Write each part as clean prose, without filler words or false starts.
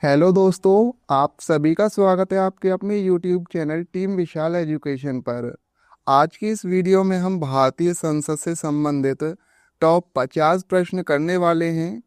Hello दोस्तों, आप सभी का स्वागत है आपके अपने यूट्यूब चैनल टीम विशाल एजुकेशन पर। आज की इस वीडियो में हम भारतीय संसद से संबंधित टॉप 50 प्रश्न करने वाले हैं,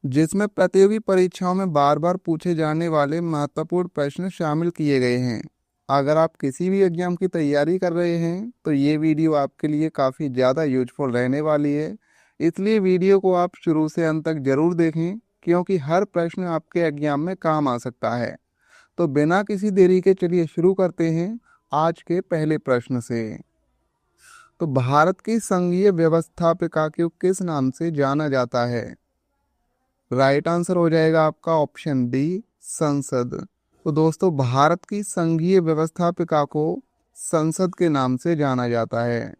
जिसमें प्रतियोगी परीक्षाओं में बार बार पूछे जाने वाले महत्वपूर्ण प्रश्न शामिल किए गए हैं। अगर आप किसी भी एग्जाम की तैयारी कर रहे हैं तो ये वीडियो आपके लिए काफ़ी ज़्यादा यूजफुल रहने वाली है। इसलिए वीडियो को आप शुरू से अंत तक जरूर देखें, क्योंकि हर प्रश्न आपके एग्जाम में काम आ सकता है। तो बिना किसी देरी के चलिए शुरू करते हैं आज के पहले प्रश्न से। तो भारत की संघीय व्यवस्थापिका को किस नाम से जाना जाता है? राइट आंसर हो जाएगा आपका ऑप्शन डी, संसद। तो दोस्तों, भारत की संघीय व्यवस्थापिका को संसद के नाम से जाना जाता है।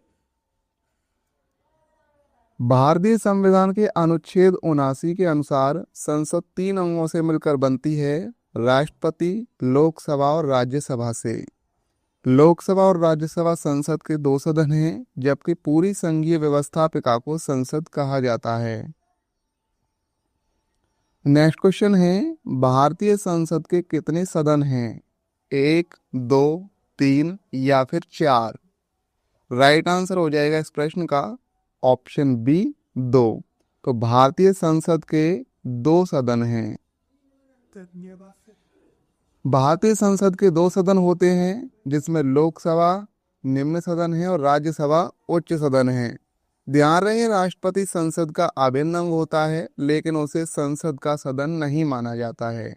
भारतीय संविधान के अनुच्छेद 79 के अनुसार संसद 3 अंगों से मिलकर बनती है, राष्ट्रपति, लोकसभा और राज्यसभा से। लोकसभा और राज्यसभा संसद के 2 सदन हैं, जबकि पूरी संघीय व्यवस्थापिका को संसद कहा जाता है। नेक्स्ट क्वेश्चन है, भारतीय संसद के कितने सदन हैं? 1, 2, 3 या फिर 4? राइट आंसर हो जाएगा इस प्रश्न का ऑप्शन बी, 2। तो भारतीय संसद के 2 सदन हैं। भारतीय संसद के 2 सदन होते हैं, जिसमें लोकसभा निम्न सदन है और राज्यसभा उच्च सदन है। ध्यान रहे, राष्ट्रपति संसद का अभिन्न अंग होता है, लेकिन उसे संसद का सदन नहीं माना जाता है।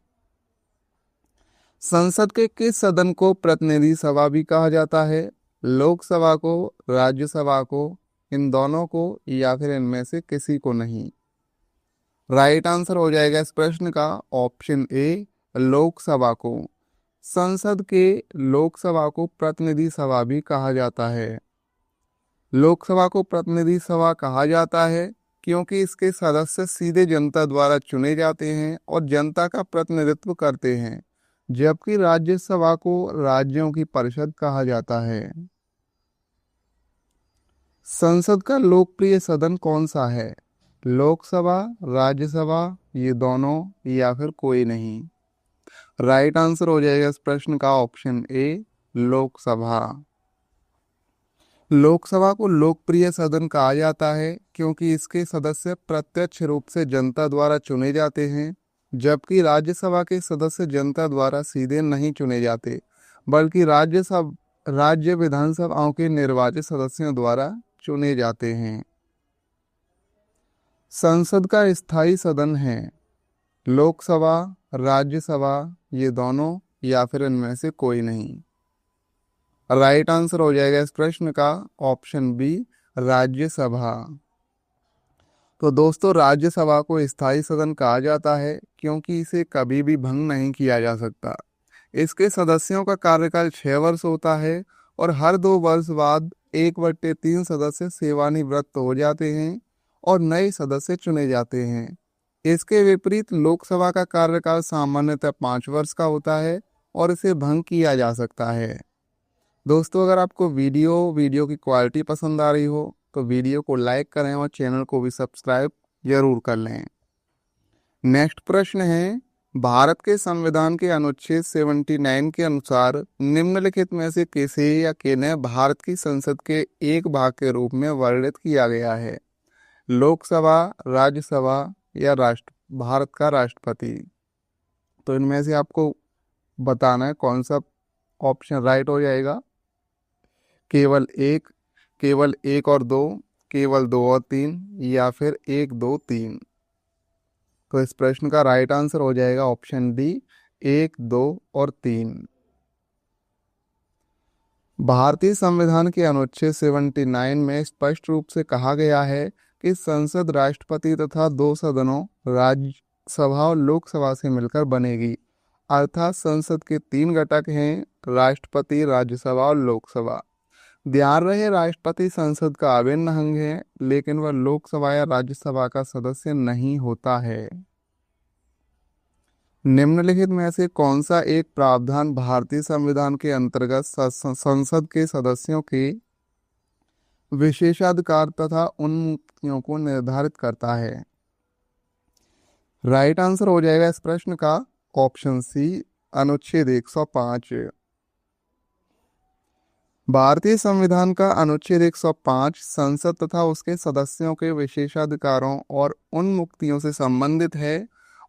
संसद के किस सदन को प्रतिनिधि सभा भी कहा जाता है? लोकसभा को, राज्यसभा को, इन दोनों को या फिर इनमें से किसी को नहीं? राइट आंसर हो जाएगा इस प्रश्न का ऑप्शन ए, लोकसभा को। संसद के लोकसभा को प्रतिनिधि सभा भी कहा जाता है। लोकसभा को प्रतिनिधि सभा कहा जाता है क्योंकि इसके सदस्य सीधे जनता द्वारा चुने जाते हैं और जनता का प्रतिनिधित्व करते हैं, जबकि राज्यसभा को राज्यों की परिषद कहा जाता है। संसद का लोकप्रिय सदन कौन सा है? लोकसभा, राज्यसभा, ये दोनों या फिर कोई नहीं? राइट आंसर हो जाएगा इस प्रश्न का ऑप्शन ए, लोकसभा। लोकसभा को लोकप्रिय सदन कहा जाता है क्योंकि इसके सदस्य प्रत्यक्ष रूप से जनता द्वारा चुने जाते हैं, जबकि राज्यसभा के सदस्य जनता द्वारा सीधे नहीं चुने जाते, बल्कि राज्य विधानसभाओं के निर्वाचित सदस्यों द्वारा चुने जाते हैं। संसद का स्थायी सदन है लोकसभा, राज्यसभा, ये दोनों या फिर इनमें से कोई नहीं? राइट आंसर हो जाएगा इस प्रश्न का ऑप्शन बी, राज्यसभा। तो दोस्तों, राज्यसभा को स्थायी सदन कहा जाता है क्योंकि इसे कभी भी भंग नहीं किया जा सकता। इसके सदस्यों का कार्यकाल 6 वर्ष होता है और हर 2 वर्ष बाद 1/3 सदस्य सेवानिवृत्त हो जाते हैं और नए सदस्य चुने जाते हैं। इसके विपरीत लोकसभा का कार्यकाल सामान्यतः 5 वर्ष का होता है और इसे भंग किया जा सकता है। दोस्तों, अगर आपको वीडियो की क्वालिटी पसंद आ रही हो तो वीडियो को लाइक करें और चैनल को भी सब्सक्राइब जरूर कर लें। नेक्स्ट प्रश्न है, भारत के संविधान के अनुच्छेद 79 के अनुसार निम्नलिखित में से किसे या किन्हें भारत की संसद के एक भाग के रूप में वर्णित किया गया है? लोकसभा, राज्यसभा या भारत का राष्ट्रपति? तो इनमें से आपको बताना है कौन सा ऑप्शन राइट हो जाएगा। केवल एक और 2, केवल 2 और 3 या फिर 1, 2, 3? तो इस प्रश्न का राइट आंसर हो जाएगा ऑप्शन डी, 1, 2 और 3। भारतीय संविधान के अनुच्छेद 79 में स्पष्ट रूप से कहा गया है कि संसद राष्ट्रपति तथा 2 सदनों राज्यसभा और लोकसभा से मिलकर बनेगी। अर्थात संसद के 3 घटक हैं, राष्ट्रपति, राज्यसभा और लोकसभा। ध्यान रहे, राष्ट्रपति संसद का अभिन्न अंग है, लेकिन वह लोकसभा या राज्यसभा का सदस्य नहीं होता है। निम्नलिखित में से कौन सा एक प्रावधान भारतीय संविधान के अंतर्गत संसद के सदस्यों के विशेषाधिकार तथा उन्नतियों को निर्धारित करता है? राइट आंसर हो जाएगा इस प्रश्न का ऑप्शन सी अनुच्छेद 105। भारतीय संविधान का अनुच्छेद 105 संसद तथा उसके सदस्यों के विशेषाधिकारों और उन मुक्तियों से संबंधित है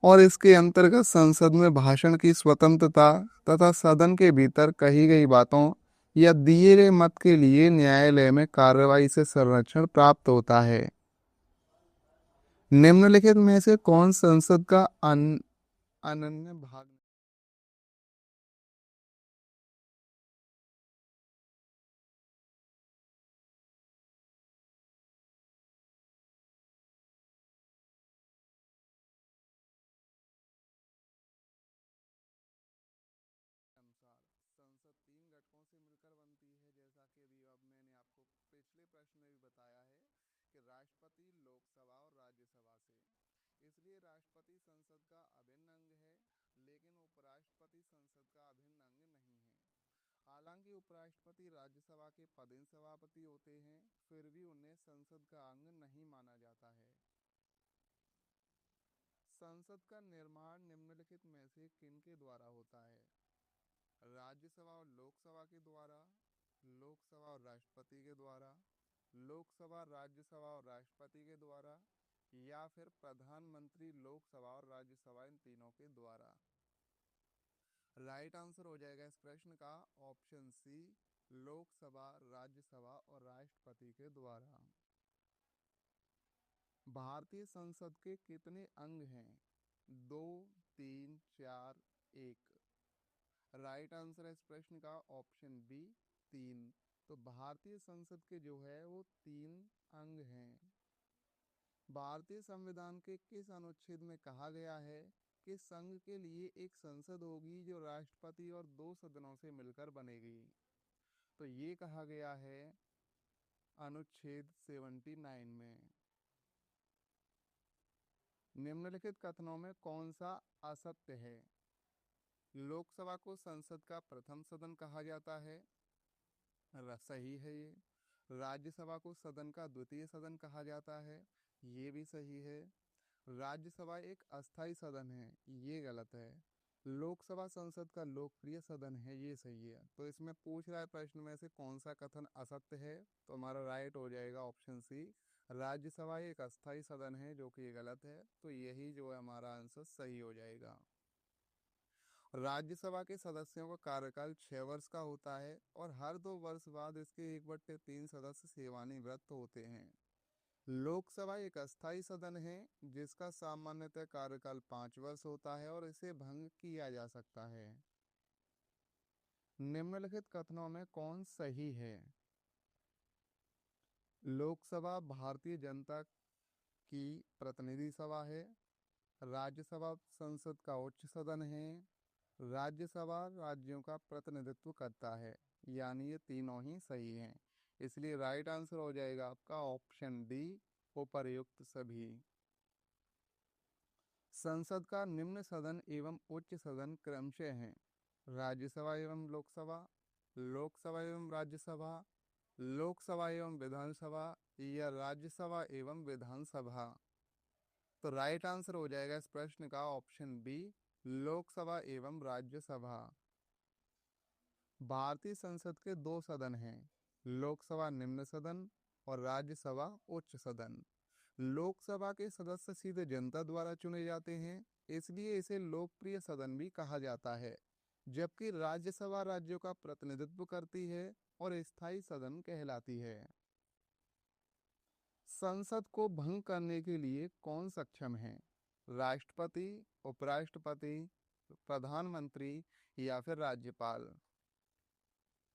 और इसके अंतर्गत संसद में भाषण की स्वतंत्रता तथा सदन के भीतर कही गई बातों या दिए गए मत के लिए न्यायालय में कार्रवाई से संरक्षण प्राप्त होता है। निम्नलिखित में से कौन संसद का अनन्य भाग अनुसार संसद तीन घटकों से मिलकर बनती है, जैसा कि अभी अब मैंने आपको पिछले प्रश्न में भी बताया है कि राष्ट्रपति, लोकसभा और राज्यसभा से। इसलिए राष्ट्रपति संसद का अभिन्न अंग है, लेकिन उपराष्ट्रपति संसद का अभिन्न अंग नहीं है। हालांकि उपराष्ट्रपति राज्यसभा के पदेन सभापति होते हैं, फिर भी उन्हें संसद का अंग नहीं माना जाता है। संसद का निर्माण निम्नलिखित में से किन के द्वारा होता है? राज्यसभा और लोकसभा के द्वारा, लोकसभा और राष्ट्रपति के द्वारा, लोकसभा, राज्यसभा और राष्ट्रपति के द्वारा, या फिर प्रधानमंत्री, लोकसभा और राज्यसभा इन तीनों के द्वारा। राइट आंसर हो जाएगा इस प्रश्न का ऑप्शन सी, लोकसभा, राज्यसभा और राष्ट्रपति के द्वारा। भारतीय संसद के कितने अंग हैं? 2, 3, 4, 1। राइट आंसर है इस प्रश्न का ऑप्शन बी, 3। तो भारतीय संसद के जो है वो 3 अंग हैं। भारतीय संविधान के किस अनुच्छेद में कहा गया है कि संघ के लिए एक संसद होगी जो राष्ट्रपति और 2 सदनों से मिलकर बनेगी? तो ये कहा गया है अनुच्छेद 79 में। निम्नलिखित कथनों में कौन सा असत्य है? लोकसभा को संसद का प्रथम सदन कहा जाता है, सही है ये। राज्यसभा को सदन का द्वितीय सदन कहा जाता है, ये भी सही है। राज्यसभा एक अस्थायी सदन है, ये गलत है। लोकसभा संसद का लोकप्रिय सदन है, ये सही है। तो इसमें पूछ रहा है प्रश्न में से कौन सा कथन असत्य है, तो हमारा राइट हो जाएगा ऑप्शन सी, राज्यसभा एक अस्थायी सदन है, जो कि गलत है। तो यही जो है हमारा आंसर सही हो जाएगा। राज्यसभा के सदस्यों का कार्यकाल 6 वर्ष का होता है और हर 2 वर्ष बाद इसके 1/3 सदस्य सेवानिवृत्त होते हैं। लोकसभा एक अस्थायी सदन है जिसका सामान्यतः कार्यकाल 5 वर्ष होता है और इसे भंग किया जा सकता है। निम्नलिखित कथनों में कौन सही है? लोकसभा भारतीय जनता की प्रतिनिधि सभा है, राज्यसभा संसद का उच्च सदन है, राज्यसभा राज्यों का प्रतिनिधित्व करता है। यानी ये तीनों ही सही हैं। इसलिए राइट आंसर हो जाएगा आपका ऑप्शन डी, उपर्युक्त सभी। संसद का निम्न सदन एवं उच्च सदन क्रमशः हैं: राज्यसभा एवं लोकसभा, लोकसभा एवं राज्यसभा, लोकसभा एवं विधानसभा, या राज्यसभा एवं विधानसभा। तो राइट आंसर हो जाएगा इस प्रश्न का ऑप्शन बी, लोकसभा एवं राज्यसभा। भारतीय संसद के 2 सदन हैं, लोकसभा निम्न सदन और राज्यसभा उच्च सदन। लोकसभा के सदस्य सीधे जनता द्वारा चुने जाते हैं, इसलिए इसे लोकप्रिय सदन भी कहा जाता है, जबकि राज्यसभा राज्यों का प्रतिनिधित्व करती है और स्थायी सदन कहलाती है। संसद को भंग करने के लिए कौन सक्षम है? राष्ट्रपति, उपराष्ट्रपति, प्रधानमंत्री, या फिर राज्यपाल?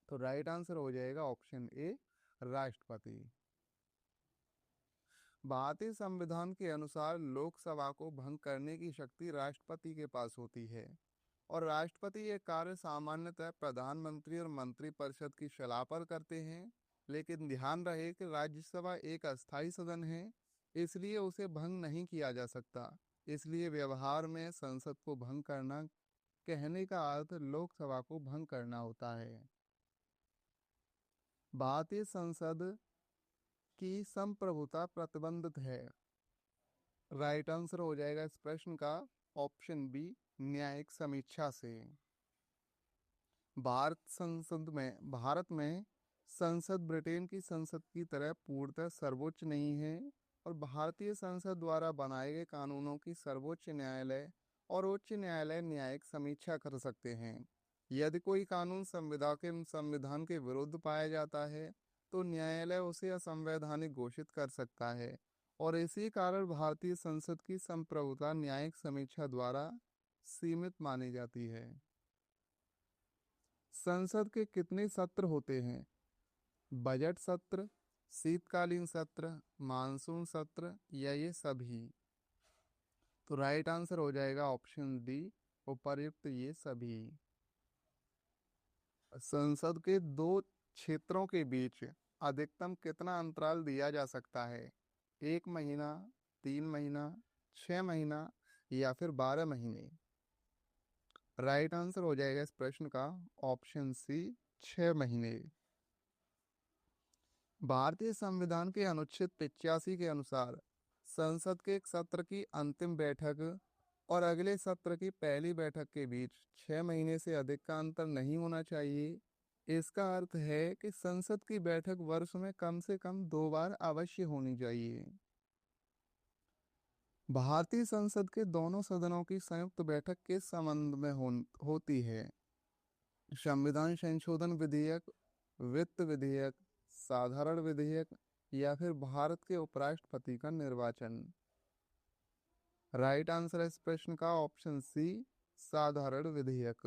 तो राइट आंसर हो जाएगा ऑप्शन ए, राष्ट्रपति। भारतीय संविधान के अनुसार लोकसभा को भंग करने की शक्ति राष्ट्रपति के पास होती है और राष्ट्रपति ये कार्य सामान्यतः प्रधानमंत्री और मंत्रिपरिषद की सलाह पर करते हैं। लेकिन ध्यान रहे कि राज्यसभा एक अस्थायी सदन है, इसलिए उसे भंग नहीं किया जा सकता। इसलिए व्यवहार में संसद को भंग करना कहने का अर्थ लोकसभा को भंग करना होता है। भारतीय संसद की संप्रभुता प्रतिबंधित है। राइट आंसर हो जाएगा इस प्रश्न का ऑप्शन बी न्यायिक समीक्षा से। भारत में संसद ब्रिटेन की संसद की तरह पूर्णतः सर्वोच्च नहीं है, और भारतीय संसद द्वारा बनाए गए कानूनों की सर्वोच्च न्यायालय और उच्च न्यायालय न्यायिक समीक्षा कर सकते हैं। यदि कोई कानून संविधान के विरुद्ध पाया जाता है तो न्यायालय उसे असंवैधानिक घोषित कर सकता है, और इसी कारण भारतीय संसद की संप्रभुता न्यायिक समीक्षा द्वारा सीमित मानी जाती है। संसद के कितने सत्र होते हैं? बजट सत्र, शीतकालीन सत्र, मानसून सत्र, या ये सभी? तो राइट आंसर हो जाएगा ऑप्शन डी, उपर्युक्त ये सभी। संसद के दो क्षेत्रों के बीच अधिकतम कितना अंतराल दिया जा सकता है? 1 महीना, 3 महीना, 6 महीना, या फिर 12 महीने? राइट आंसर हो जाएगा इस प्रश्न का ऑप्शन सी, 6 महीने। भारतीय संविधान के अनुच्छेद 85 के अनुसार संसद के एक सत्र की अंतिम बैठक और अगले सत्र की पहली बैठक के बीच 6 महीने से अधिक का अंतर नहीं होना चाहिए। इसका अर्थ है कि संसद की बैठक वर्ष में कम से कम 2 बार अवश्य होनी चाहिए। भारतीय संसद के दोनों सदनों की संयुक्त बैठक किस संबंध में होती है? संविधान संशोधन विधेयक, वित्त विधेयक, साधारण विधेयक, या फिर भारत के उपराष्ट्रपति का निर्वाचन? राइट आंसर है इस प्रश्न का ऑप्शन सी, साधारण विधेयक।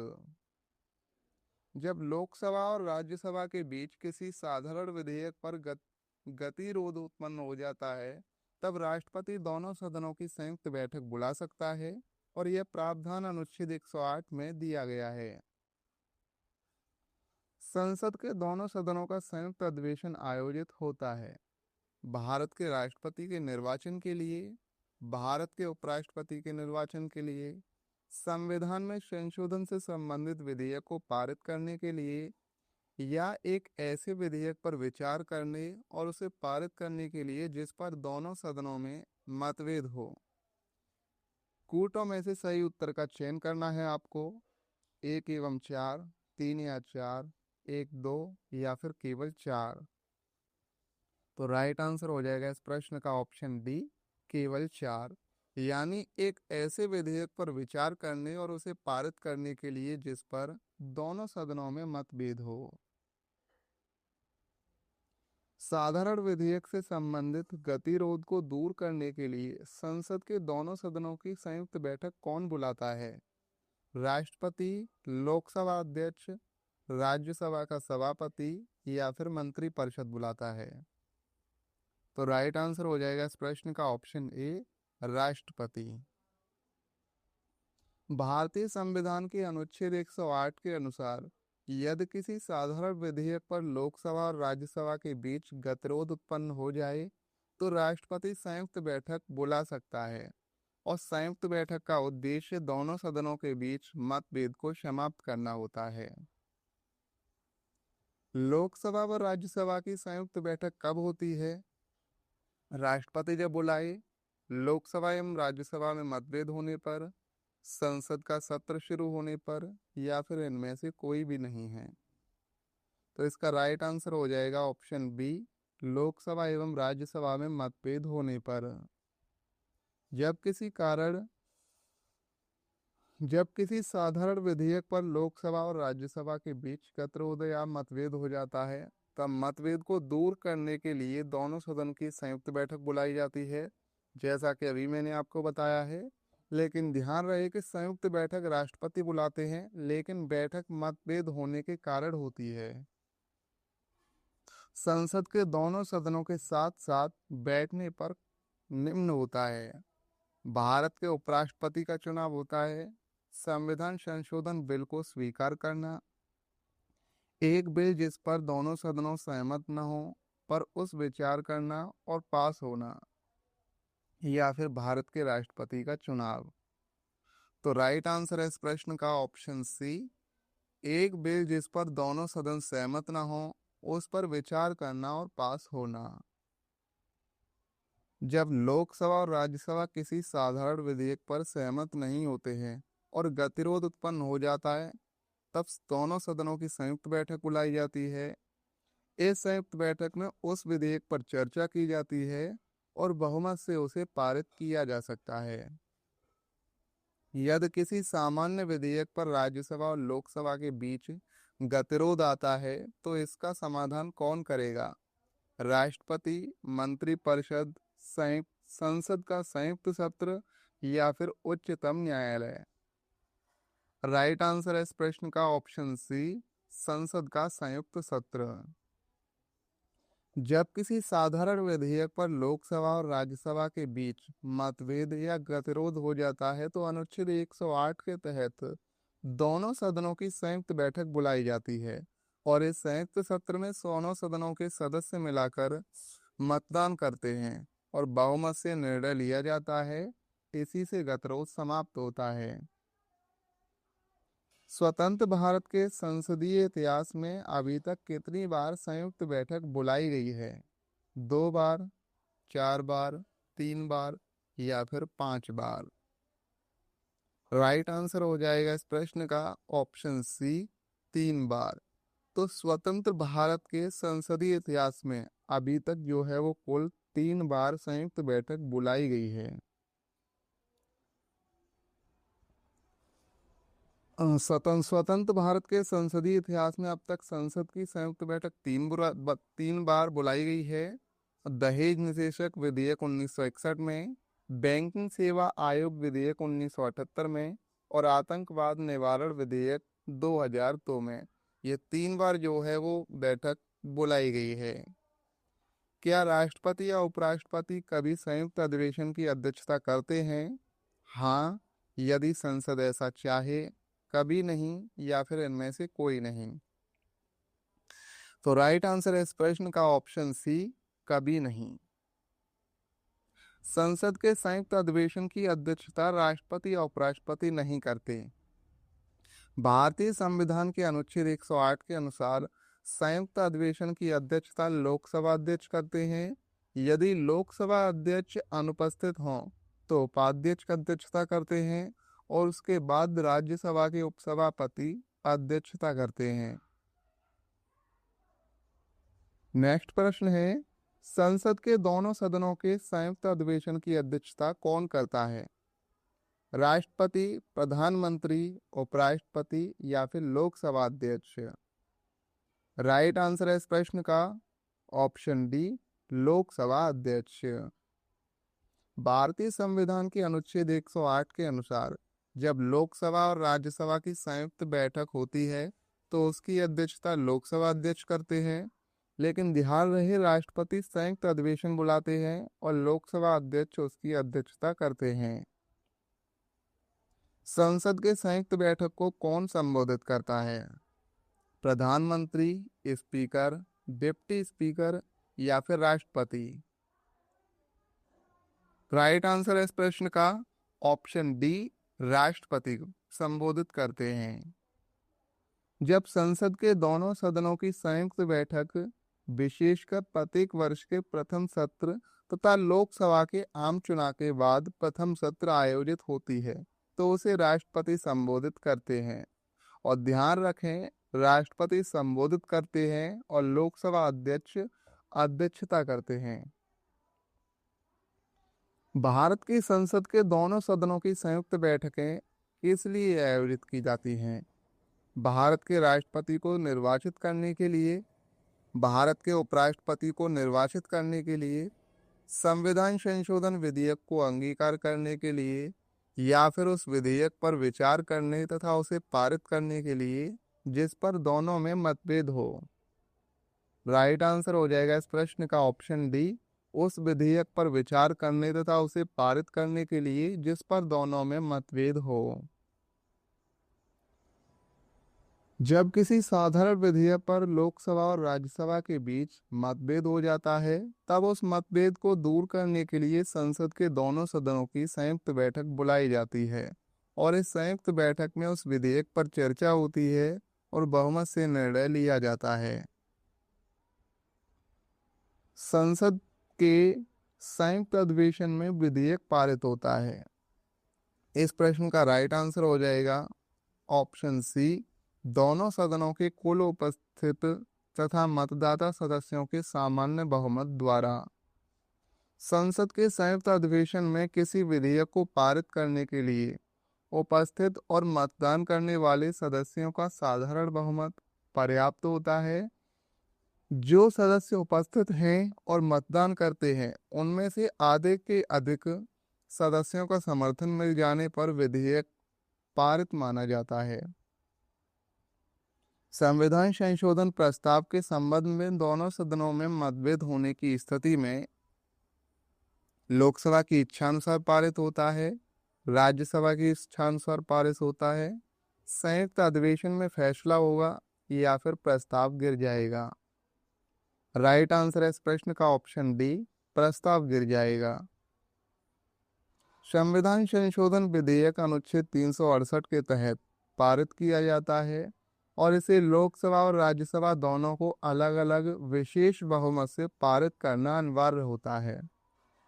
जब लोकसभा और राज्यसभा के बीच किसी साधारण विधेयक पर गतिरोध उत्पन्न हो जाता है, तब राष्ट्रपति दोनों सदनों की संयुक्त बैठक बुला सकता है, और यह प्रावधान अनुच्छेद 108 में दिया गया है। संसद के दोनों सदनों का संयुक्त अधिवेशन आयोजित होता है भारत के राष्ट्रपति के निर्वाचन के लिए, भारत के उपराष्ट्रपति के निर्वाचन के लिए, संविधान में संशोधन से संबंधित विधेयक को पारित करने के लिए, या एक ऐसे विधेयक पर विचार करने और उसे पारित करने के लिए जिस पर दोनों सदनों में मतभेद हो। कूटों में से सही उत्तर का चयन करना है आपको। 1 एवं 4, 3 या 4, 1, 2, या फिर केवल 4? तो राइट आंसर हो जाएगा इस प्रश्न का ऑप्शन डी, केवल 4। यानी एक ऐसे विधेयक पर विचार करने और उसे पारित करने के लिए जिस पर दोनों सदनों में मतभेद हो। साधारण विधेयक से संबंधित गतिरोध को दूर करने के लिए संसद के दोनों सदनों की संयुक्त बैठक कौन बुलाता है? राष्ट्रपति, लोकसभा अध्यक्ष, राज्यसभा का सभापति, या फिर मंत्रिपरिषद बुलाता है? तो राइट आंसर हो जाएगा इस प्रश्न का ऑप्शन ए, राष्ट्रपति। भारतीय संविधान के अनुच्छेद 108 के अनुसार यदि किसी साधारण विधेयक पर लोकसभा और राज्यसभा के बीच गतिरोध उत्पन्न हो जाए तो राष्ट्रपति संयुक्त बैठक बुला सकता है, और संयुक्त बैठक का उद्देश्य दोनों सदनों के बीच मतभेद को समाप्त करना होता है। लोकसभा व राज्यसभा की संयुक्त बैठक कब होती है? राष्ट्रपति जब बुलाए, लोकसभा एवं राज्यसभा में मतभेद होने पर, संसद का सत्र शुरू होने पर, या फिर इनमें से कोई भी नहीं है? तो इसका राइट आंसर हो जाएगा ऑप्शन बी, लोकसभा एवं राज्यसभा में मतभेद होने पर। जब किसी कारण जब किसी साधारण विधेयक पर लोकसभा और राज्यसभा के बीच गतिरोध या मतभेद हो जाता है, तब मतभेद को दूर करने के लिए दोनों सदन की संयुक्त बैठक बुलाई जाती है, जैसा कि अभी मैंने आपको बताया है। लेकिन ध्यान रहे कि संयुक्त बैठक राष्ट्रपति बुलाते हैं, लेकिन बैठक मतभेद होने के कारण होती है। संसद के दोनों सदनों के साथ साथ बैठने पर निम्न होता है: भारत के उपराष्ट्रपति का चुनाव होता है, संविधान संशोधन बिल को स्वीकार करना, एक बिल जिस पर दोनों सदनों सहमत न हो पर उस विचार करना और पास होना, या फिर भारत के राष्ट्रपति का चुनाव। तो राइट आंसर है इस प्रश्न का ऑप्शन सी, एक बिल जिस पर दोनों सदन सहमत न हो उस पर विचार करना और पास होना। जब लोकसभा और राज्यसभा किसी साधारण विधेयक पर सहमत नहीं होते हैं और गतिरोध उत्पन्न हो जाता है, तब दोनों सदनों की संयुक्त बैठक बुलाई जाती है। इस संयुक्त बैठक में उस विधेयक पर चर्चा की जाती है और बहुमत से उसे पारित किया जा सकता है। यदि किसी सामान्य विधेयक पर राज्यसभा और लोकसभा के बीच गतिरोध आता है, तो इसका समाधान कौन करेगा? राष्ट्रपति, मंत्रिपरिषद, संयुक्त संसद का संयुक्त सत्र या फिर उच्चतम न्यायालय? राइट आंसर है इस प्रश्न का ऑप्शन सी, संसद का संयुक्त सत्र। जब किसी साधारण विधेयक पर लोकसभा और राज्यसभा के बीच मतभेद या गतिरोध हो जाता है, तो अनुच्छेद 108 के तहत दोनों सदनों की संयुक्त बैठक बुलाई जाती है और इस संयुक्त सत्र में दोनों सदनों के सदस्य मिलाकर मतदान करते हैं और बहुमत से निर्णय लिया जाता है। इसी से गतिरोध समाप्त होता है। स्वतंत्र भारत के संसदीय इतिहास में अभी तक कितनी बार संयुक्त बैठक बुलाई गई है? 2 बार, 4 बार, 3 बार या फिर 5 बार? राइट आंसर हो जाएगा इस प्रश्न का ऑप्शन सी, 3 बार। तो स्वतंत्र भारत के संसदीय इतिहास में अभी तक जो है वो कुल 3 बार संयुक्त बैठक बुलाई गई है। स्वतंत्र भारत के संसदीय इतिहास में अब तक संसद की संयुक्त बैठक 3 बार बुलाई गई है। दहेज निषेधक विधेयक 1961 में, बैंकिंग सेवा आयोग विधेयक 1978 में और आतंकवाद निवारण विधेयक 2002 में। ये 3 बार जो है वो बैठक बुलाई गई है। क्या राष्ट्रपति या उपराष्ट्रपति कभी संयुक्त अधिवेशन की अध्यक्षता करते हैं? हाँ, यदि संसद ऐसा चाहे, कभी नहीं या फिर इनमें से कोई नहीं। तो राइट आंसर है इस प्रश्न का ऑप्शन सी, कभी नहीं। संसद के संयुक्त अधिवेशन की अध्यक्षता राष्ट्रपति या उपराष्ट्रपति नहीं करते। भारतीय संविधान के अनुच्छेद 108 के अनुसार संयुक्त अधिवेशन की अध्यक्षता लोकसभा अध्यक्ष करते हैं। यदि लोकसभा अध्यक्ष अनुपस्थित हों तो उपाध्यक्ष अध्यक्षता करते हैं और उसके बाद राज्यसभा के उपसभापति अध्यक्षता करते हैं। नेक्स्ट प्रश्न है, संसद के दोनों सदनों के संयुक्त अधिवेशन की अध्यक्षता कौन करता है? राष्ट्रपति, प्रधानमंत्री, उपराष्ट्रपति या फिर लोकसभा अध्यक्ष? राइट आंसर है इस प्रश्न का ऑप्शन डी, लोकसभा अध्यक्ष। भारतीय संविधान के अनुच्छेद 108 के अनुसार जब लोकसभा और राज्यसभा की संयुक्त बैठक होती है तो उसकी अध्यक्षता लोकसभा अध्यक्ष करते हैं, लेकिन ध्यान रहे राष्ट्रपति संयुक्त अधिवेशन बुलाते हैं और लोकसभा अध्यक्ष उसकी अध्यक्षता करते हैं। संसद के संयुक्त बैठक को कौन संबोधित करता है? प्रधानमंत्री, स्पीकर, डिप्टी स्पीकर या फिर राष्ट्रपति? राइट आंसर है इस प्रश्न का ऑप्शन डी, राष्ट्रपति संबोधित करते हैं। जब संसद के दोनों सदनों की संयुक्त बैठक विशेषकर प्रत्येक वर्ष के प्रथम सत्र तथा लोकसभा के आम चुनाव के बाद प्रथम सत्र आयोजित होती है तो उसे राष्ट्रपति संबोधित करते हैं। और ध्यान रखें, राष्ट्रपति संबोधित करते हैं और लोकसभा अध्यक्ष अध्यक्षता करते हैं। भारत की संसद के दोनों सदनों की संयुक्त बैठकें किस लिए आयोजित की जाती हैं? भारत के राष्ट्रपति को निर्वाचित करने के लिए, भारत के उपराष्ट्रपति को निर्वाचित करने के लिए, संविधान संशोधन विधेयक को अंगीकार करने के लिए या फिर उस विधेयक पर विचार करने तथा उसे पारित करने के लिए जिस पर दोनों में मतभेद हो। राइट आंसर हो जाएगा इस प्रश्न का ऑप्शन डी, उस विधेयक पर विचार करने तथा उसे पारित करने के लिए जिस पर दोनों में मतभेद हो। जब किसी साधारण विधेयक पर लोकसभा और राज्यसभा के बीच मतभेद हो जाता है, तब उस मतभेद को दूर करने के लिए संसद के दोनों सदनों की संयुक्त बैठक बुलाई जाती है और इस संयुक्त बैठक में उस विधेयक पर चर्चा होती है और बहुमत से निर्णय लिया जाता है। संसद के संयुक्त अधिवेशन में विधेयक पारित होता है? इस प्रश्न का राइट आंसर हो जाएगा ऑप्शन सी, दोनों सदनों के कुल उपस्थित तथा मतदाता सदस्यों के सामान्य बहुमत द्वारा। संसद के संयुक्त अधिवेशन में किसी विधेयक को पारित करने के लिए उपस्थित और मतदान करने वाले सदस्यों का साधारण बहुमत पर्याप्त होता है। जो सदस्य उपस्थित हैं और मतदान करते हैं उनमें से आधे के अधिक सदस्यों का समर्थन मिल जाने पर विधेयक पारित माना जाता है। संविधान संशोधन प्रस्ताव के संबंध में दोनों सदनों में मतभेद होने की स्थिति में लोकसभा की इच्छानुसार पारित होता है, राज्यसभा की इच्छानुसार पारित होता है, संयुक्त अधिवेशन में फैसला होगा या फिर प्रस्ताव गिर जाएगा। राइट आंसर है इस प्रश्न का ऑप्शन डी, प्रस्ताव गिर जाएगा। संविधान संशोधन विधेयक अनुच्छेद 368 के तहत पारित किया जाता है और इसे लोकसभा और राज्यसभा दोनों को अलग अलग विशेष बहुमत से पारित करना अनिवार्य होता है।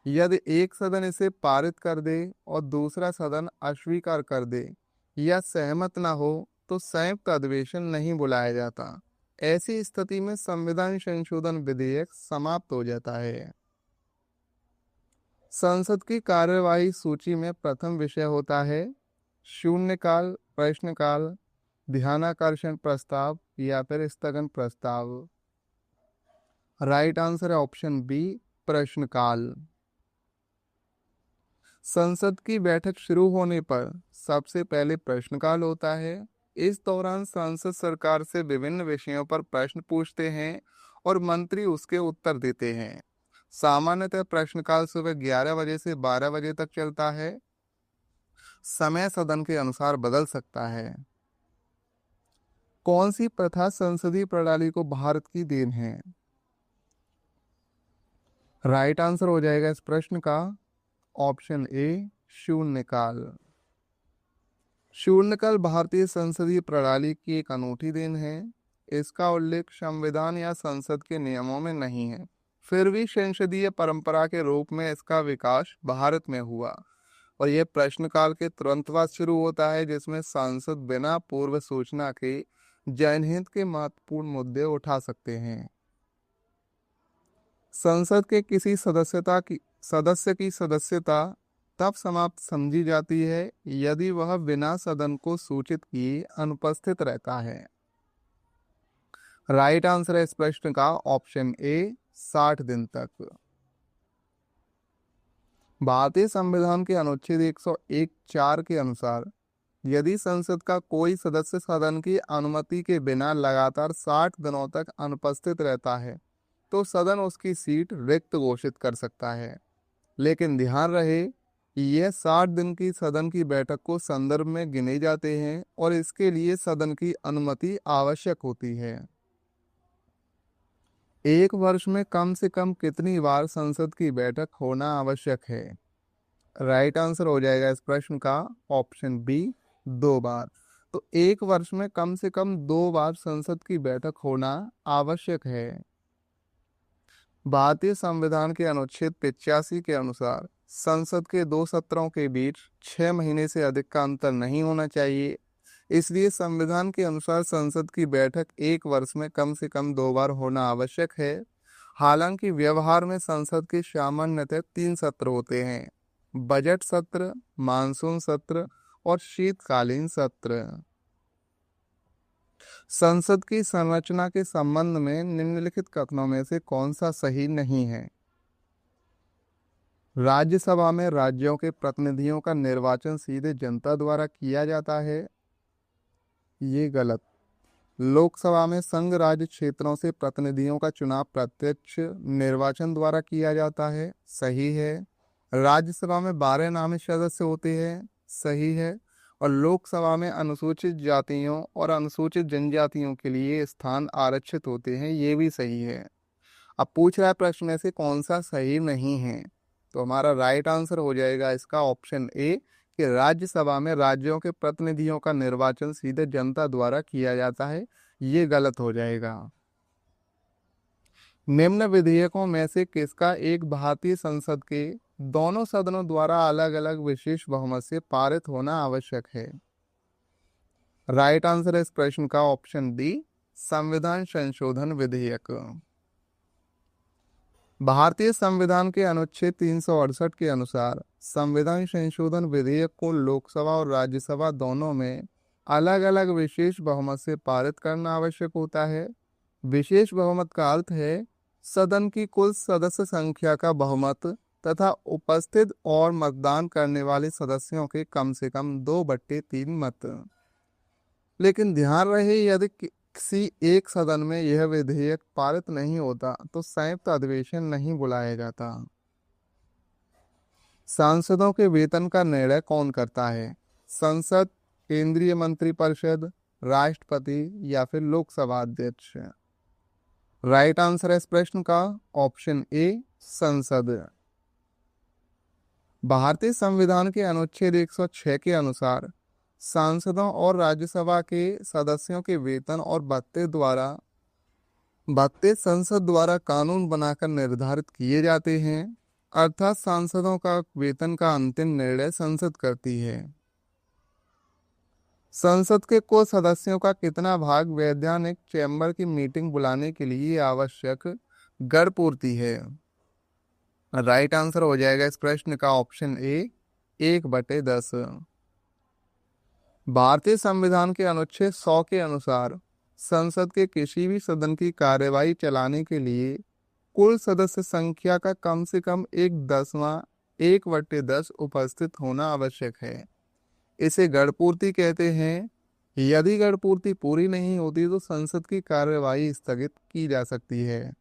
यदि एक सदन इसे पारित कर दे और दूसरा सदन अस्वीकार कर दे या सहमत न हो तो संयुक्त अधिवेशन नहीं बुलाया जाता। ऐसी स्थिति में संविधान संशोधन विधेयक समाप्त हो जाता है। संसद की कार्यवाही सूची में प्रथम विषय होता है शून्यकाल, प्रश्नकाल, ध्यानाकर्षण प्रस्ताव या फिर स्थगन प्रस्ताव। राइट आंसर है ऑप्शन बी, प्रश्नकाल। संसद की बैठक शुरू होने पर सबसे पहले प्रश्नकाल होता है। इस दौरान संसद सरकार से विभिन्न विषयों पर प्रश्न पूछते हैं और मंत्री उसके उत्तर देते हैं। सामान्यतः प्रश्नकाल सुबह 11 बजे से 12 बजे तक चलता है। समय सदन के अनुसार बदल सकता है। कौन सी प्रथा संसदीय प्रणाली को भारत की देन है? राइट आंसर हो जाएगा इस प्रश्न का ऑप्शन ए, शून्यकाल। शून्यकाल भारतीय संसदीय प्रणाली की एक अनूठी देन है। इसका उल्लेख संविधान या संसद के नियमों में नहीं है, फिर भी संसदीय परंपरा के रूप में इसका विकास भारत में हुआ और यह प्रश्नकाल के तुरंत बाद शुरू होता है, जिसमें सांसद बिना पूर्व सूचना के जनहित के महत्वपूर्ण मुद्दे उठा सकते हैं। संसद के किसी सदस्य की सदस्यता तब समाप्त समझी जाती है यदि वह बिना सदन को सूचित किए अनुपस्थित रहता है। राइट आंसर है इस प्रश्न का ऑप्शन ए, 60 दिन तक। भारतीय संविधान के अनुच्छेद 101(4) के अनुसार यदि संसद का कोई सदस्य सदन की अनुमति के बिना लगातार 60 दिनों तक अनुपस्थित रहता है तो सदन उसकी सीट रिक्त घोषित कर सकता है। लेकिन ध्यान रहे यह 60 दिन की सदन की बैठक को संदर्भ में गिने जाते हैं और इसके लिए सदन की अनुमति आवश्यक होती है। एक वर्ष में कम से कम कितनी बार संसद की बैठक होना आवश्यक है? राइट आंसर हो जाएगा इस प्रश्न का ऑप्शन बी, 2 बार। तो एक वर्ष में कम से कम 2 बार संसद की बैठक होना आवश्यक है। भारतीय संविधान के अनुच्छेद 85 के अनुसार संसद के 2 सत्रों के बीच 6 महीने से अधिक का अंतर नहीं होना चाहिए। इसलिए संविधान के अनुसार संसद की बैठक एक वर्ष में कम से कम 2 बार होना आवश्यक है। हालांकि व्यवहार में संसद के सामान्यतः 3 सत्र होते हैं, बजट सत्र, मानसून सत्र और शीतकालीन सत्र। संसद की संरचना के संबंध में निम्नलिखित कथनों में से कौन सा सही नहीं है? राज्यसभा में राज्यों के प्रतिनिधियों का निर्वाचन सीधे जनता द्वारा किया जाता है, ये गलत। लोकसभा में संघ राज्य क्षेत्रों से प्रतिनिधियों का चुनाव प्रत्यक्ष निर्वाचन द्वारा किया जाता है, सही है। राज्यसभा में 12 नामित सदस्य होते हैं, सही है। और लोकसभा में अनुसूचित जातियों और अनुसूचित जनजातियों के लिए स्थान आरक्षित होते हैं, ये भी सही है। अब पूछ रहा है प्रश्न में से कौन सा सही नहीं है, तो हमारा राइट आंसर हो जाएगा इसका ऑप्शन ए कि राज्यसभा में राज्यों के प्रतिनिधियों का निर्वाचन सीधे जनता द्वारा किया जाता है, ये गलत हो जाएगा। निम्न विधेयकों में से किसका एक भारतीय संसद के दोनों सदनों द्वारा अलग अलग विशेष बहुमत से पारित होना आवश्यक है? राइट आंसर है इस प्रश्न का ऑप्शन डी, संविधान संशोधन विधेयक। भारतीय संविधान के अनुच्छेद 368 के अनुसार संविधान संशोधन विधेयक को लोकसभा और राज्यसभा दोनों में अलग अलग विशेष बहुमत से पारित करना आवश्यक होता है। विशेष बहुमत का अर्थ है सदन की कुल सदस्य संख्या का बहुमत तथा उपस्थित और मतदान करने वाले सदस्यों के कम से कम 2/3 मत। लेकिन ध्यान रहे, यदि किसी एक सदन में यह विधेयक पारित नहीं होता तो संयुक्त अधिवेशन नहीं बुलाया जाता। सांसदों के वेतन का निर्णय कौन करता है? संसद, केंद्रीय मंत्रिपरिषद, राष्ट्रपति या फिर लोकसभा अध्यक्ष? राइट आंसर है इस प्रश्न का ऑप्शन ए, संसद। भारतीय संविधान के अनुच्छेद 106 के अनुसार सांसदों और राज्यसभा के सदस्यों के वेतन और भत्ते संसद द्वारा कानून बनाकर निर्धारित किए जाते हैं। अर्थात सांसदों का वेतन का अंतिम निर्णय संसद करती है। संसद के कुल सदस्यों का कितना भाग वैधानिक चैम्बर की मीटिंग बुलाने के लिए आवश्यक गण पूर्ति है? राइट आंसर हो जाएगा इस प्रश्न का ऑप्शन ए, 1/10। भारतीय संविधान के अनुच्छेद 100 के अनुसार संसद के किसी भी सदन की कार्यवाही चलाने के लिए कुल सदस्य संख्या का कम से कम 1/10 उपस्थित होना आवश्यक है। इसे गणपूर्ति कहते हैं। यदि गणपूर्ति पूरी नहीं होती तो संसद की कार्यवाही स्थगित की जा सकती है।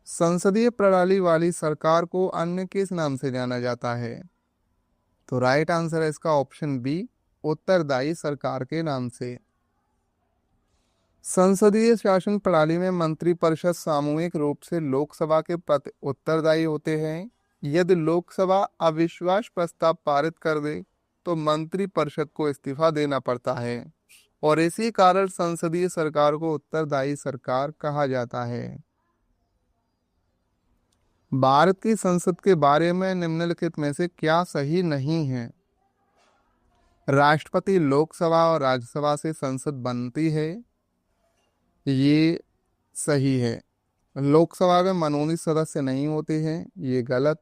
संसदीय प्रणाली वाली सरकार को अन्य किस नाम से जाना जाता है? तो राइट आंसर है इसका ऑप्शन बी, उत्तरदायी सरकार के नाम से। संसदीय शासन प्रणाली में मंत्रिपरिषद सामूहिक रूप से लोकसभा के प्रति उत्तरदायी होते हैं। यदि लोकसभा अविश्वास प्रस्ताव पारित कर दे तो मंत्रिपरिषद को इस्तीफा देना पड़ता है और इसी कारण संसदीय सरकार को उत्तरदायी सरकार कहा जाता है। भारत की संसद के बारे में निम्नलिखित में से क्या सही नहीं है? राष्ट्रपति लोकसभा और राज्यसभा से संसद बनती है, ये सही है। लोकसभा में मनोनीत सदस्य नहीं होते हैं, ये गलत।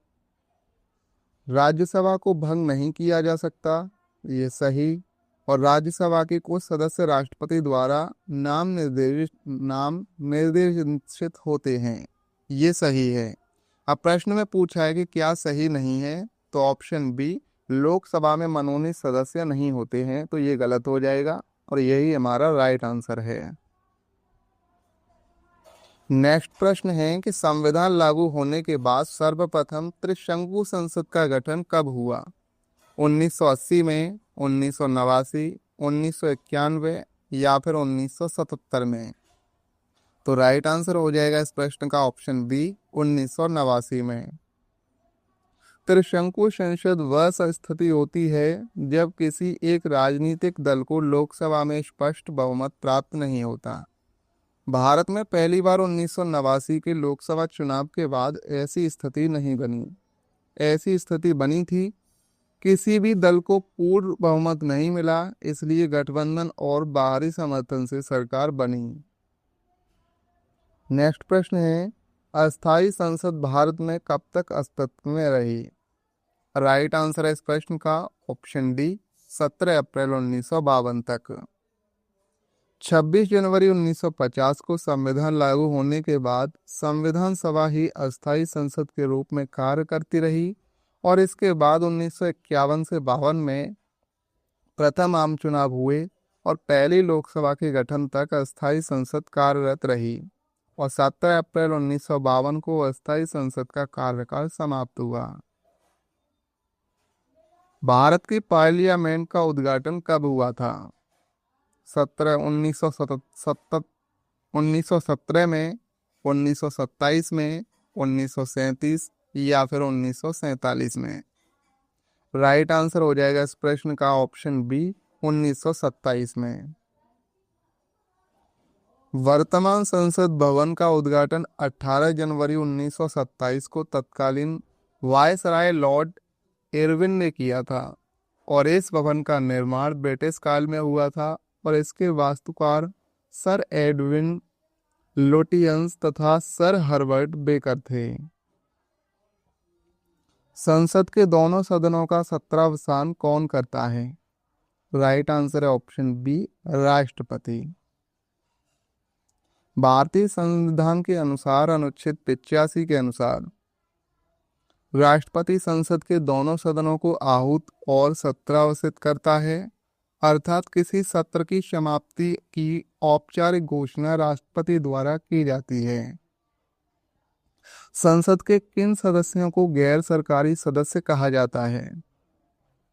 राज्यसभा को भंग नहीं किया जा सकता, ये सही। और राज्यसभा के कुछ सदस्य राष्ट्रपति द्वारा नाम निर्देशित होते हैं, ये सही है। अब प्रश्न में पूछा है कि क्या सही नहीं है, तो ऑप्शन बी, लोकसभा में मनोनीत सदस्य नहीं होते हैं, तो ये गलत हो जाएगा और यही हमारा राइट आंसर है। नेक्स्ट प्रश्न है कि संविधान लागू होने के बाद सर्वप्रथम त्रिशंकु संसद का गठन कब हुआ? 1980 में, 1989, 1991 या फिर 1977 में? तो राइट आंसर हो जाएगा इस प्रश्न का ऑप्शन बी, 1989 में। त्रिशंकु संसद वह स्थिति होती है जब किसी एक राजनीतिक दल को लोकसभा में स्पष्ट बहुमत प्राप्त नहीं होता। भारत में पहली बार 1989 के लोकसभा चुनाव के बाद ऐसी स्थिति नहीं बनी। ऐसी स्थिति बनी थी, किसी भी दल को पूर्ण बहुमत नहीं मिला, इसलिए गठबंधन और बाहरी समर्थन से सरकार बनी। नेक्स्ट प्रश्न है, अस्थायी संसद भारत में कब तक अस्तित्व में रही? राइट आंसर है इस प्रश्न का ऑप्शन डी, 17 अप्रैल 1952 तक। 26 जनवरी 1950 को संविधान लागू होने के बाद संविधान सभा ही अस्थायी संसद के रूप में कार्य करती रही और इसके बाद 1951 से 52 में प्रथम आम चुनाव हुए और पहली लोकसभा के गठन तक अस्थायी संसद कार्यरत रही और 17 अप्रैल 1952 को अस्थायी संसद का कार्यकाल समाप्त हुआ। भारत की पार्लियामेंट का उद्घाटन कब हुआ था? 1917 में, 1927 में, 1937 या फिर 1947 में? राइट आंसर हो जाएगा इस प्रश्न का ऑप्शन बी, 1927 में। वर्तमान संसद भवन का उद्घाटन 18 जनवरी 1927 को तत्कालीन वायसराय लॉर्ड इरविन ने किया था और इस भवन का निर्माण ब्रिटिश काल में हुआ था और इसके वास्तुकार सर एडविन लोटियंस तथा सर हर्बर्ट बेकर थे। संसद के दोनों सदनों का सत्रावसान कौन करता है? राइट आंसर है ऑप्शन बी, राष्ट्रपति। भारतीय संविधान के अनुसार अनुच्छेद 85 के अनुसार राष्ट्रपति संसद के दोनों सदनों को आहूत और सत्रावसित करता है, अर्थात किसी सत्र की समाप्ति की औपचारिक घोषणा राष्ट्रपति द्वारा की जाती है। संसद के किन सदस्यों को गैर सरकारी सदस्य कहा जाता है?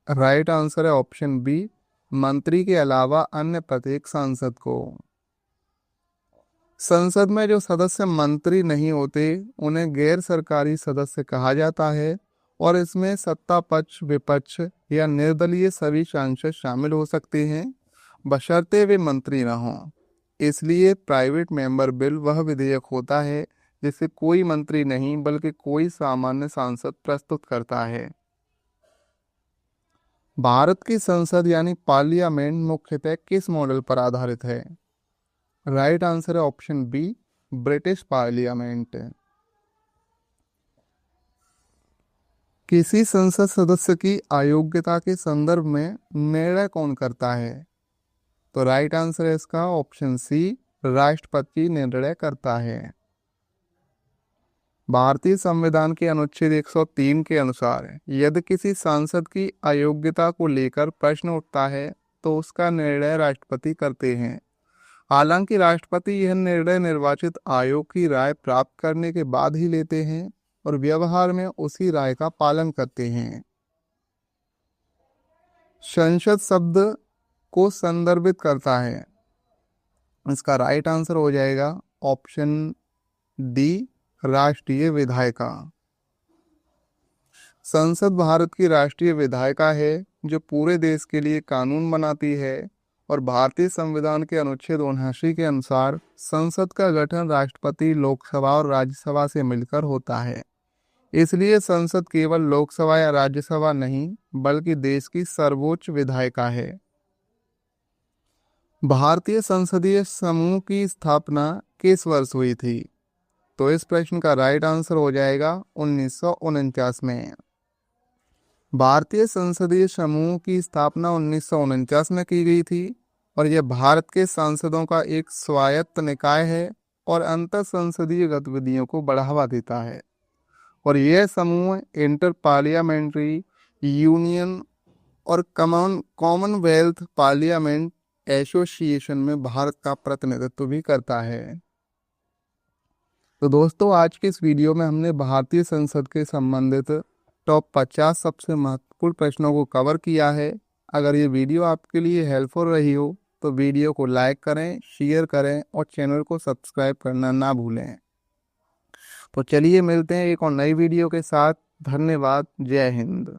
राइट आंसर है ऑप्शन बी, मंत्री के अलावा अन्य प्रत्येक सांसद को। संसद में जो सदस्य मंत्री नहीं होते उन्हें गैर सरकारी सदस्य कहा जाता है और इसमें सत्ता पक्ष, विपक्ष या निर्दलीय सभी सांसद शामिल हो सकते हैं, बशर्ते वे मंत्री न हों। इसलिए प्राइवेट मेंबर बिल वह विधेयक होता है जिसे कोई मंत्री नहीं बल्कि कोई सामान्य सांसद प्रस्तुत करता है। भारत की संसद यानी पार्लियामेंट मुख्यतः किस मॉडल पर आधारित है? राइट आंसर है ऑप्शन बी, ब्रिटिश पार्लियामेंट। किसी संसद सदस्य की अयोग्यता के संदर्भ में निर्णय कौन करता है? तो राइट आंसर है इसका ऑप्शन सी, राष्ट्रपति निर्णय करता है। भारतीय संविधान के अनुच्छेद 103 के अनुसार यदि किसी सांसद की अयोग्यता को लेकर प्रश्न उठता है तो उसका निर्णय राष्ट्रपति करते हैं। हालांकि राष्ट्रपति यह निर्णय निर्वाचित आयोग की राय प्राप्त करने के बाद ही लेते हैं और व्यवहार में उसी राय का पालन करते हैं। संसद शब्द को संदर्भित करता है, इसका राइट आंसर हो जाएगा ऑप्शन डी, राष्ट्रीय विधायिका। संसद भारत की राष्ट्रीय विधायिका है जो पूरे देश के लिए कानून बनाती है और भारतीय संविधान के अनुच्छेद 79 के अनुसार संसद का गठन राष्ट्रपति, लोकसभा और राज्यसभा से मिलकर होता है। इसलिए संसद केवल लोकसभा या राज्यसभा नहीं बल्कि देश की सर्वोच्च विधायिका है। भारतीय संसदीय समूह की स्थापना किस वर्ष हुई थी? तो इस प्रश्न का राइट आंसर हो जाएगा 1949 में। भारतीय संसदीय समूह की स्थापना 1949 में की गई थी और यह भारत के सांसदों का एक स्वायत्त निकाय है और अंतर संसदीय गतिविधियों को बढ़ावा देता है और यह समूह इंटर पार्लियामेंट्री यूनियन और कॉमनवेल्थ पार्लियामेंट एसोसिएशन में भारत का प्रतिनिधित्व भी करता है। तो दोस्तों, आज के इस वीडियो में हमने भारतीय संसद के संबंधित टॉप 50 सबसे महत्वपूर्ण प्रश्नों को कवर किया है। अगर ये वीडियो आपके लिए हेल्पफुल रही हो तो वीडियो को लाइक करें, शेयर करें और चैनल को सब्सक्राइब करना ना भूलें। तो चलिए मिलते हैं एक और नई वीडियो के साथ। धन्यवाद। जय हिंद।